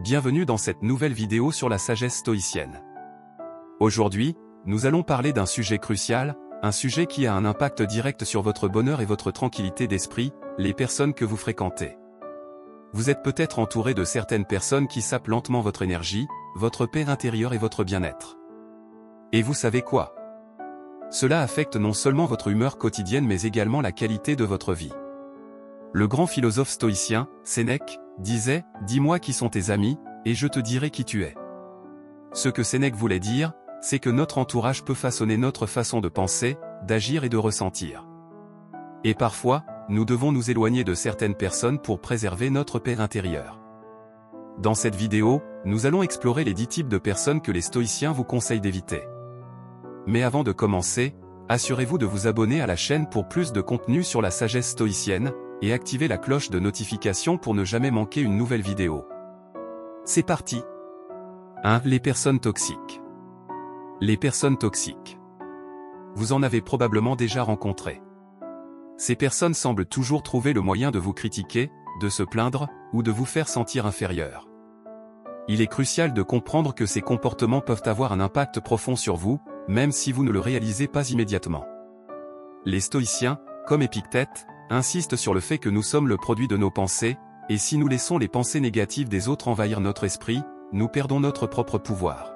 bienvenue dans cette nouvelle vidéo sur la sagesse stoïcienne. Aujourd'hui, nous allons parler d'un sujet crucial, un sujet qui a un impact direct sur votre bonheur et votre tranquillité d'esprit, les personnes que vous fréquentez. Vous êtes peut-être entouré de certaines personnes qui sapent lentement votre énergie, votre paix intérieure et votre bien-être. Et vous savez quoi? Cela affecte non seulement votre humeur quotidienne mais également la qualité de votre vie. Le grand philosophe stoïcien, Sénèque, disait « Dis-moi qui sont tes amis, et je te dirai qui tu es ». Ce que Sénèque voulait dire, c'est que notre entourage peut façonner notre façon de penser, d'agir et de ressentir. Et parfois, nous devons nous éloigner de certaines personnes pour préserver notre paix intérieure. Dans cette vidéo, nous allons explorer les 10 types de personnes que les stoïciens vous conseillent d'éviter. Mais avant de commencer, assurez-vous de vous abonner à la chaîne pour plus de contenu sur la sagesse stoïcienne, et activez la cloche de notification pour ne jamais manquer une nouvelle vidéo. C'est parti! 1. Les personnes toxiques. Les personnes toxiques. Vous en avez probablement déjà rencontré. Ces personnes semblent toujours trouver le moyen de vous critiquer, de se plaindre, ou de vous faire sentir inférieur. Il est crucial de comprendre que ces comportements peuvent avoir un impact profond sur vous, même si vous ne le réalisez pas immédiatement. Les stoïciens, comme Épictète, insistent sur le fait que nous sommes le produit de nos pensées, et si nous laissons les pensées négatives des autres envahir notre esprit, nous perdons notre propre pouvoir.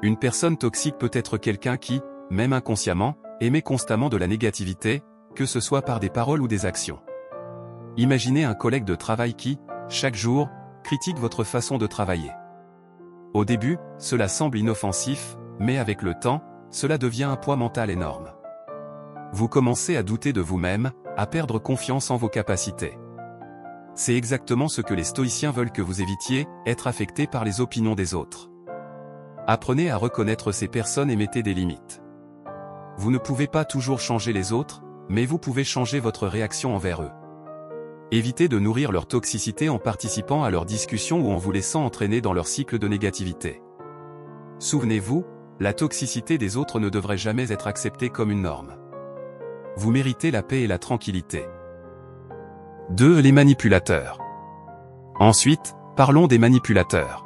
Une personne toxique peut être quelqu'un qui, même inconsciemment, émet constamment de la négativité, que ce soit par des paroles ou des actions. Imaginez un collègue de travail qui, chaque jour, critique votre façon de travailler. Au début, cela semble inoffensif, mais avec le temps, cela devient un poids mental énorme. Vous commencez à douter de vous-même, à perdre confiance en vos capacités. C'est exactement ce que les stoïciens veulent que vous évitiez, être affecté par les opinions des autres. Apprenez à reconnaître ces personnes et mettez des limites. Vous ne pouvez pas toujours changer les autres, mais vous pouvez changer votre réaction envers eux. Évitez de nourrir leur toxicité en participant à leurs discussions ou en vous laissant entraîner dans leur cycle de négativité. Souvenez-vous, la toxicité des autres ne devrait jamais être acceptée comme une norme. Vous méritez la paix et la tranquillité. 2. Les manipulateurs. Ensuite, parlons des manipulateurs.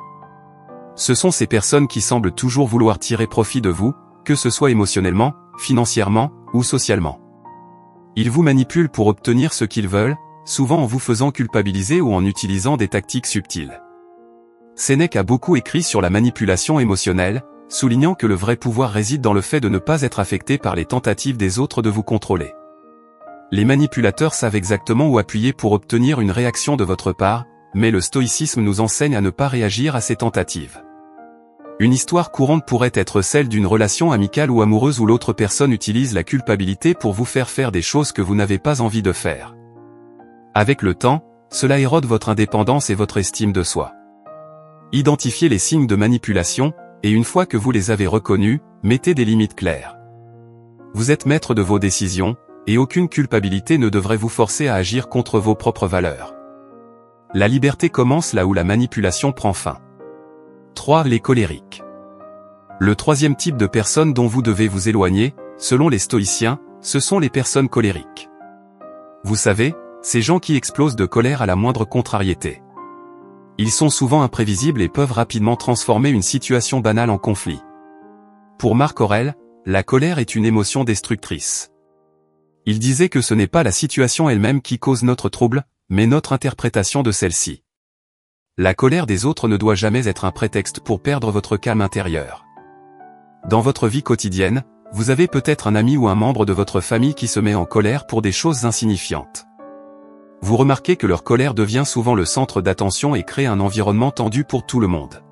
Ce sont ces personnes qui semblent toujours vouloir tirer profit de vous, que ce soit émotionnellement, financièrement, ou socialement. Ils vous manipulent pour obtenir ce qu'ils veulent, souvent en vous faisant culpabiliser ou en utilisant des tactiques subtiles. Sénèque a beaucoup écrit sur la manipulation émotionnelle, soulignant que le vrai pouvoir réside dans le fait de ne pas être affecté par les tentatives des autres de vous contrôler. Les manipulateurs savent exactement où appuyer pour obtenir une réaction de votre part, mais le stoïcisme nous enseigne à ne pas réagir à ces tentatives. Une histoire courante pourrait être celle d'une relation amicale ou amoureuse où l'autre personne utilise la culpabilité pour vous faire faire des choses que vous n'avez pas envie de faire. Avec le temps, cela érode votre indépendance et votre estime de soi. Identifiez les signes de manipulation, et une fois que vous les avez reconnus, mettez des limites claires. Vous êtes maître de vos décisions, et aucune culpabilité ne devrait vous forcer à agir contre vos propres valeurs. La liberté commence là où la manipulation prend fin. 3. Les colériques. Le troisième type de personnes dont vous devez vous éloigner, selon les stoïciens, ce sont les personnes colériques. Vous savez, ces gens qui explosent de colère à la moindre contrariété. Ils sont souvent imprévisibles et peuvent rapidement transformer une situation banale en conflit. Pour Marc Aurèle, la colère est une émotion destructrice. Il disait que ce n'est pas la situation elle-même qui cause notre trouble, mais notre interprétation de celle-ci. La colère des autres ne doit jamais être un prétexte pour perdre votre calme intérieur. Dans votre vie quotidienne, vous avez peut-être un ami ou un membre de votre famille qui se met en colère pour des choses insignifiantes. Vous remarquez que leur colère devient souvent le centre d'attention et crée un environnement tendu pour tout le monde.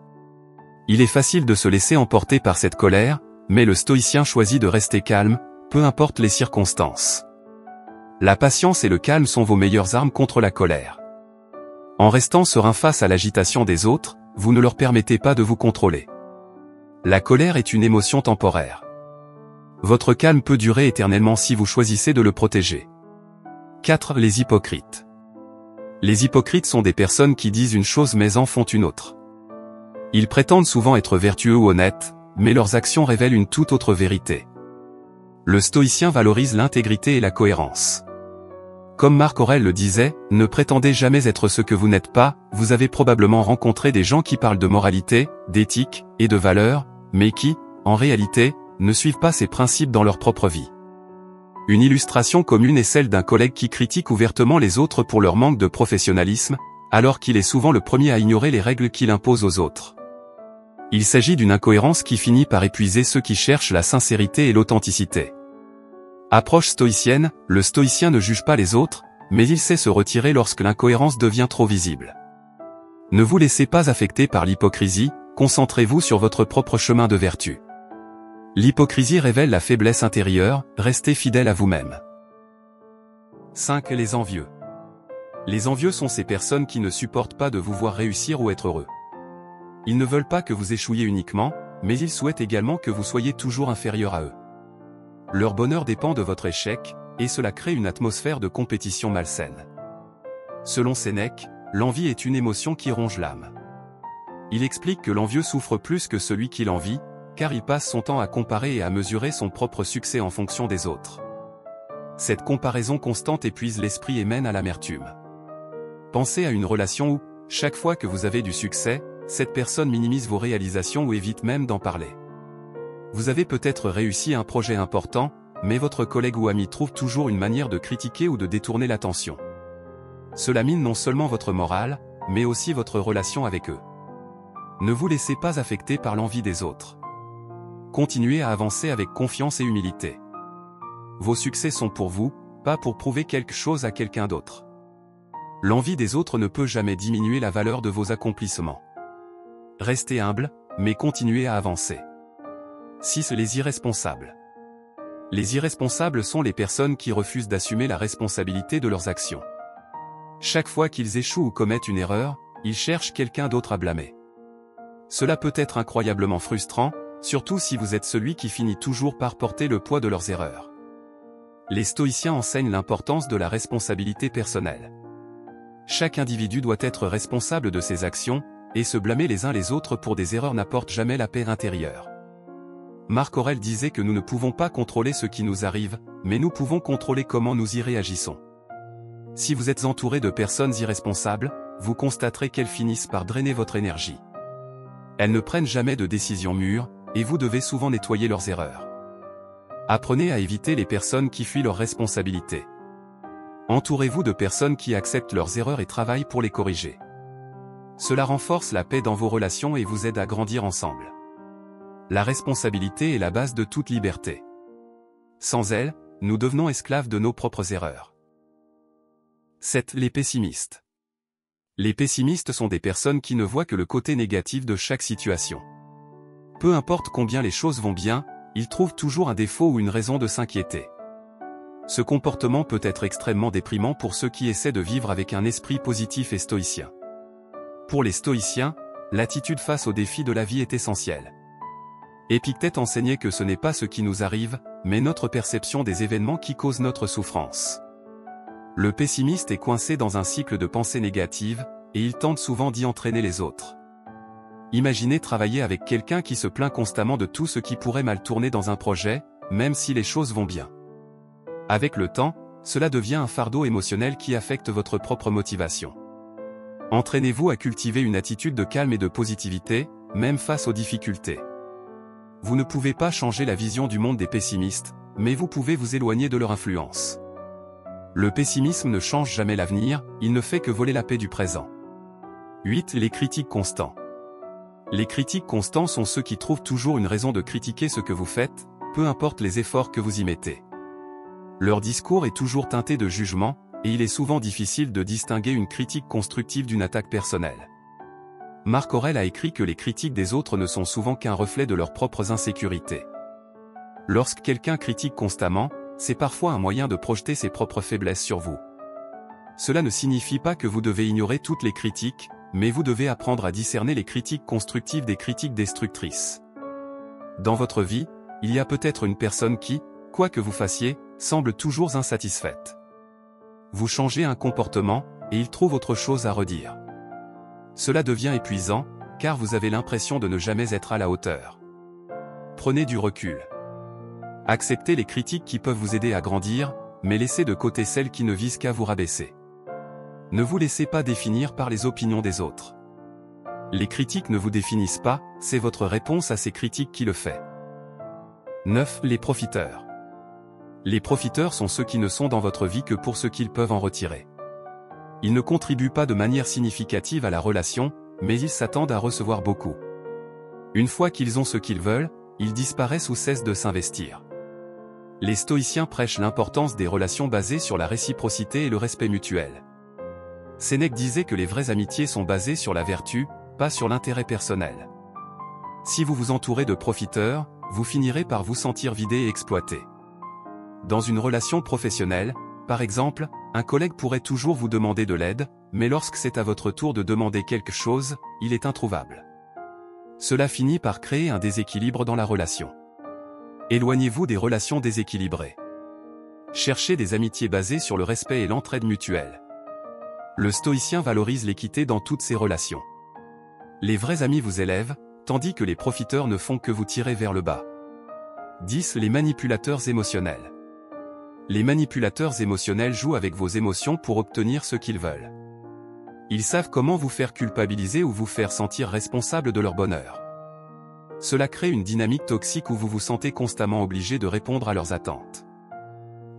Il est facile de se laisser emporter par cette colère, mais le stoïcien choisit de rester calme, peu importe les circonstances. La patience et le calme sont vos meilleures armes contre la colère. En restant serein face à l'agitation des autres, vous ne leur permettez pas de vous contrôler. La colère est une émotion temporaire. Votre calme peut durer éternellement si vous choisissez de le protéger. 4. Les hypocrites. Les hypocrites sont des personnes qui disent une chose mais en font une autre. Ils prétendent souvent être vertueux ou honnêtes, mais leurs actions révèlent une toute autre vérité. Le stoïcien valorise l'intégrité et la cohérence. Comme Marc Aurèle le disait, ne prétendez jamais être ce que vous n'êtes pas. Vous avez probablement rencontré des gens qui parlent de moralité, d'éthique et de valeurs, mais qui, en réalité, ne suivent pas ces principes dans leur propre vie. Une illustration commune est celle d'un collègue qui critique ouvertement les autres pour leur manque de professionnalisme, alors qu'il est souvent le premier à ignorer les règles qu'il impose aux autres. Il s'agit d'une incohérence qui finit par épuiser ceux qui cherchent la sincérité et l'authenticité. Approche stoïcienne, le stoïcien ne juge pas les autres, mais il sait se retirer lorsque l'incohérence devient trop visible. Ne vous laissez pas affecter par l'hypocrisie, concentrez-vous sur votre propre chemin de vertu. L'hypocrisie révèle la faiblesse intérieure, restez fidèle à vous-même. 5. Les envieux. Les envieux sont ces personnes qui ne supportent pas de vous voir réussir ou être heureux. Ils ne veulent pas que vous échouiez uniquement, mais ils souhaitent également que vous soyez toujours inférieur à eux. Leur bonheur dépend de votre échec, et cela crée une atmosphère de compétition malsaine. Selon Sénèque, l'envie est une émotion qui ronge l'âme. Il explique que l'envieux souffre plus que celui qui l'envie, car il passe son temps à comparer et à mesurer son propre succès en fonction des autres. Cette comparaison constante épuise l'esprit et mène à l'amertume. Pensez à une relation où, chaque fois que vous avez du succès, cette personne minimise vos réalisations ou évite même d'en parler. Vous avez peut-être réussi un projet important, mais votre collègue ou ami trouve toujours une manière de critiquer ou de détourner l'attention. Cela mine non seulement votre morale, mais aussi votre relation avec eux. Ne vous laissez pas affecter par l'envie des autres. Continuez à avancer avec confiance et humilité. Vos succès sont pour vous, pas pour prouver quelque chose à quelqu'un d'autre. L'envie des autres ne peut jamais diminuer la valeur de vos accomplissements. Restez humble, mais continuez à avancer. 6. Les irresponsables. Les irresponsables sont les personnes qui refusent d'assumer la responsabilité de leurs actions. Chaque fois qu'ils échouent ou commettent une erreur, ils cherchent quelqu'un d'autre à blâmer. Cela peut être incroyablement frustrant, surtout si vous êtes celui qui finit toujours par porter le poids de leurs erreurs. Les stoïciens enseignent l'importance de la responsabilité personnelle. Chaque individu doit être responsable de ses actions, et se blâmer les uns les autres pour des erreurs n'apporte jamais la paix intérieure. Marc Aurèle disait que nous ne pouvons pas contrôler ce qui nous arrive, mais nous pouvons contrôler comment nous y réagissons. Si vous êtes entouré de personnes irresponsables, vous constaterez qu'elles finissent par drainer votre énergie. Elles ne prennent jamais de décisions mûres, et vous devez souvent nettoyer leurs erreurs. Apprenez à éviter les personnes qui fuient leurs responsabilités. Entourez-vous de personnes qui acceptent leurs erreurs et travaillent pour les corriger. Cela renforce la paix dans vos relations et vous aide à grandir ensemble. La responsabilité est la base de toute liberté. Sans elle, nous devenons esclaves de nos propres erreurs. 7. Les pessimistes. Les pessimistes sont des personnes qui ne voient que le côté négatif de chaque situation. Peu importe combien les choses vont bien, ils trouvent toujours un défaut ou une raison de s'inquiéter. Ce comportement peut être extrêmement déprimant pour ceux qui essaient de vivre avec un esprit positif et stoïcien. Pour les stoïciens, l'attitude face aux défis de la vie est essentielle. Épictète enseignait que ce n'est pas ce qui nous arrive, mais notre perception des événements qui cause notre souffrance. Le pessimiste est coincé dans un cycle de pensée négative, et il tente souvent d'y entraîner les autres. Imaginez travailler avec quelqu'un qui se plaint constamment de tout ce qui pourrait mal tourner dans un projet, même si les choses vont bien. Avec le temps, cela devient un fardeau émotionnel qui affecte votre propre motivation. Entraînez-vous à cultiver une attitude de calme et de positivité, même face aux difficultés. Vous ne pouvez pas changer la vision du monde des pessimistes, mais vous pouvez vous éloigner de leur influence. Le pessimisme ne change jamais l'avenir, il ne fait que voler la paix du présent. 8. Les critiques constants. Les critiques constants sont ceux qui trouvent toujours une raison de critiquer ce que vous faites, peu importe les efforts que vous y mettez. Leur discours est toujours teinté de jugement, et il est souvent difficile de distinguer une critique constructive d'une attaque personnelle. Marc Aurèle a écrit que les critiques des autres ne sont souvent qu'un reflet de leurs propres insécurités. Lorsque quelqu'un critique constamment, c'est parfois un moyen de projeter ses propres faiblesses sur vous. Cela ne signifie pas que vous devez ignorer toutes les critiques, mais vous devez apprendre à discerner les critiques constructives des critiques destructrices. Dans votre vie, il y a peut-être une personne qui, quoi que vous fassiez, semble toujours insatisfaite. Vous changez un comportement, et il trouve autre chose à redire. Cela devient épuisant, car vous avez l'impression de ne jamais être à la hauteur. Prenez du recul. Acceptez les critiques qui peuvent vous aider à grandir, mais laissez de côté celles qui ne visent qu'à vous rabaisser. Ne vous laissez pas définir par les opinions des autres. Les critiques ne vous définissent pas, c'est votre réponse à ces critiques qui le fait. 9. Les profiteurs. Les profiteurs sont ceux qui ne sont dans votre vie que pour ce qu'ils peuvent en retirer. Ils ne contribuent pas de manière significative à la relation, mais ils s'attendent à recevoir beaucoup. Une fois qu'ils ont ce qu'ils veulent, ils disparaissent ou cessent de s'investir. Les stoïciens prêchent l'importance des relations basées sur la réciprocité et le respect mutuel. Sénèque disait que les vraies amitiés sont basées sur la vertu, pas sur l'intérêt personnel. Si vous vous entourez de profiteurs, vous finirez par vous sentir vidé et exploité. Dans une relation professionnelle, par exemple, un collègue pourrait toujours vous demander de l'aide, mais lorsque c'est à votre tour de demander quelque chose, il est introuvable. Cela finit par créer un déséquilibre dans la relation. Éloignez-vous des relations déséquilibrées. Cherchez des amitiés basées sur le respect et l'entraide mutuelle. Le stoïcien valorise l'équité dans toutes ses relations. Les vrais amis vous élèvent, tandis que les profiteurs ne font que vous tirer vers le bas. 10. Les manipulateurs émotionnels. Les manipulateurs émotionnels jouent avec vos émotions pour obtenir ce qu'ils veulent. Ils savent comment vous faire culpabiliser ou vous faire sentir responsable de leur bonheur. Cela crée une dynamique toxique où vous vous sentez constamment obligé de répondre à leurs attentes.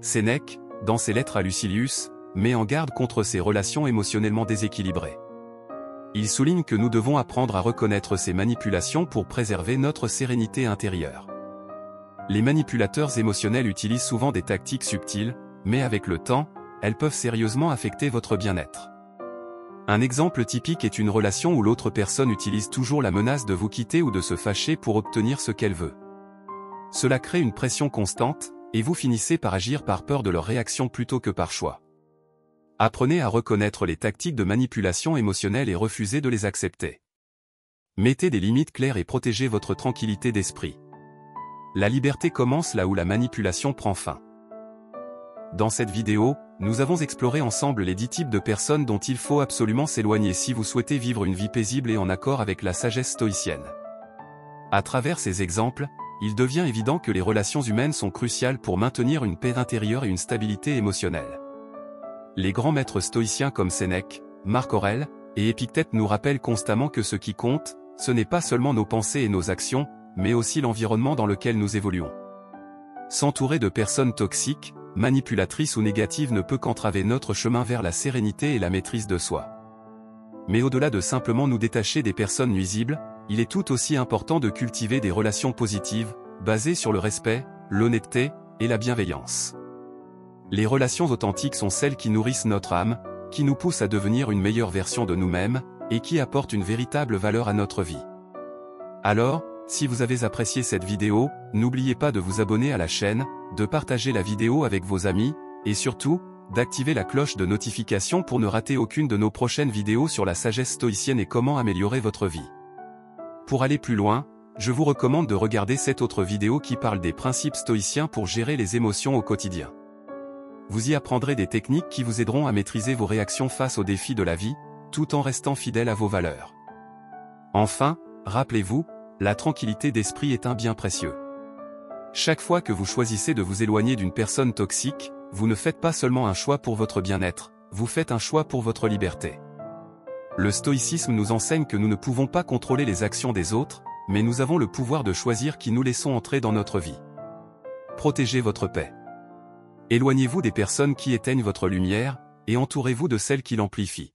Sénèque, dans ses lettres à Lucilius, met en garde contre ces relations émotionnellement déséquilibrées. Il souligne que nous devons apprendre à reconnaître ces manipulations pour préserver notre sérénité intérieure. Les manipulateurs émotionnels utilisent souvent des tactiques subtiles, mais avec le temps, elles peuvent sérieusement affecter votre bien-être. Un exemple typique est une relation où l'autre personne utilise toujours la menace de vous quitter ou de se fâcher pour obtenir ce qu'elle veut. Cela crée une pression constante, et vous finissez par agir par peur de leur réaction plutôt que par choix. Apprenez à reconnaître les tactiques de manipulation émotionnelle et refusez de les accepter. Mettez des limites claires et protégez votre tranquillité d'esprit. La liberté commence là où la manipulation prend fin. Dans cette vidéo, nous avons exploré ensemble les 10 types de personnes dont il faut absolument s'éloigner si vous souhaitez vivre une vie paisible et en accord avec la sagesse stoïcienne. À travers ces exemples, il devient évident que les relations humaines sont cruciales pour maintenir une paix intérieure et une stabilité émotionnelle. Les grands maîtres stoïciens comme Sénèque, Marc Aurèle et Épictète nous rappellent constamment que ce qui compte, ce n'est pas seulement nos pensées et nos actions, mais aussi l'environnement dans lequel nous évoluons. S'entourer de personnes toxiques, manipulatrices ou négatives ne peut qu'entraver notre chemin vers la sérénité et la maîtrise de soi. Mais au-delà de simplement nous détacher des personnes nuisibles, il est tout aussi important de cultiver des relations positives, basées sur le respect, l'honnêteté et la bienveillance. Les relations authentiques sont celles qui nourrissent notre âme, qui nous poussent à devenir une meilleure version de nous-mêmes, et qui apportent une véritable valeur à notre vie. Alors, si vous avez apprécié cette vidéo, n'oubliez pas de vous abonner à la chaîne, de partager la vidéo avec vos amis, et surtout, d'activer la cloche de notification pour ne rater aucune de nos prochaines vidéos sur la sagesse stoïcienne et comment améliorer votre vie. Pour aller plus loin, je vous recommande de regarder cette autre vidéo qui parle des principes stoïciens pour gérer les émotions au quotidien. Vous y apprendrez des techniques qui vous aideront à maîtriser vos réactions face aux défis de la vie, tout en restant fidèle à vos valeurs. Enfin, rappelez-vous, la tranquillité d'esprit est un bien précieux. Chaque fois que vous choisissez de vous éloigner d'une personne toxique, vous ne faites pas seulement un choix pour votre bien-être, vous faites un choix pour votre liberté. Le stoïcisme nous enseigne que nous ne pouvons pas contrôler les actions des autres, mais nous avons le pouvoir de choisir qui nous laissons entrer dans notre vie. Protégez votre paix. Éloignez-vous des personnes qui éteignent votre lumière, et entourez-vous de celles qui l'amplifient.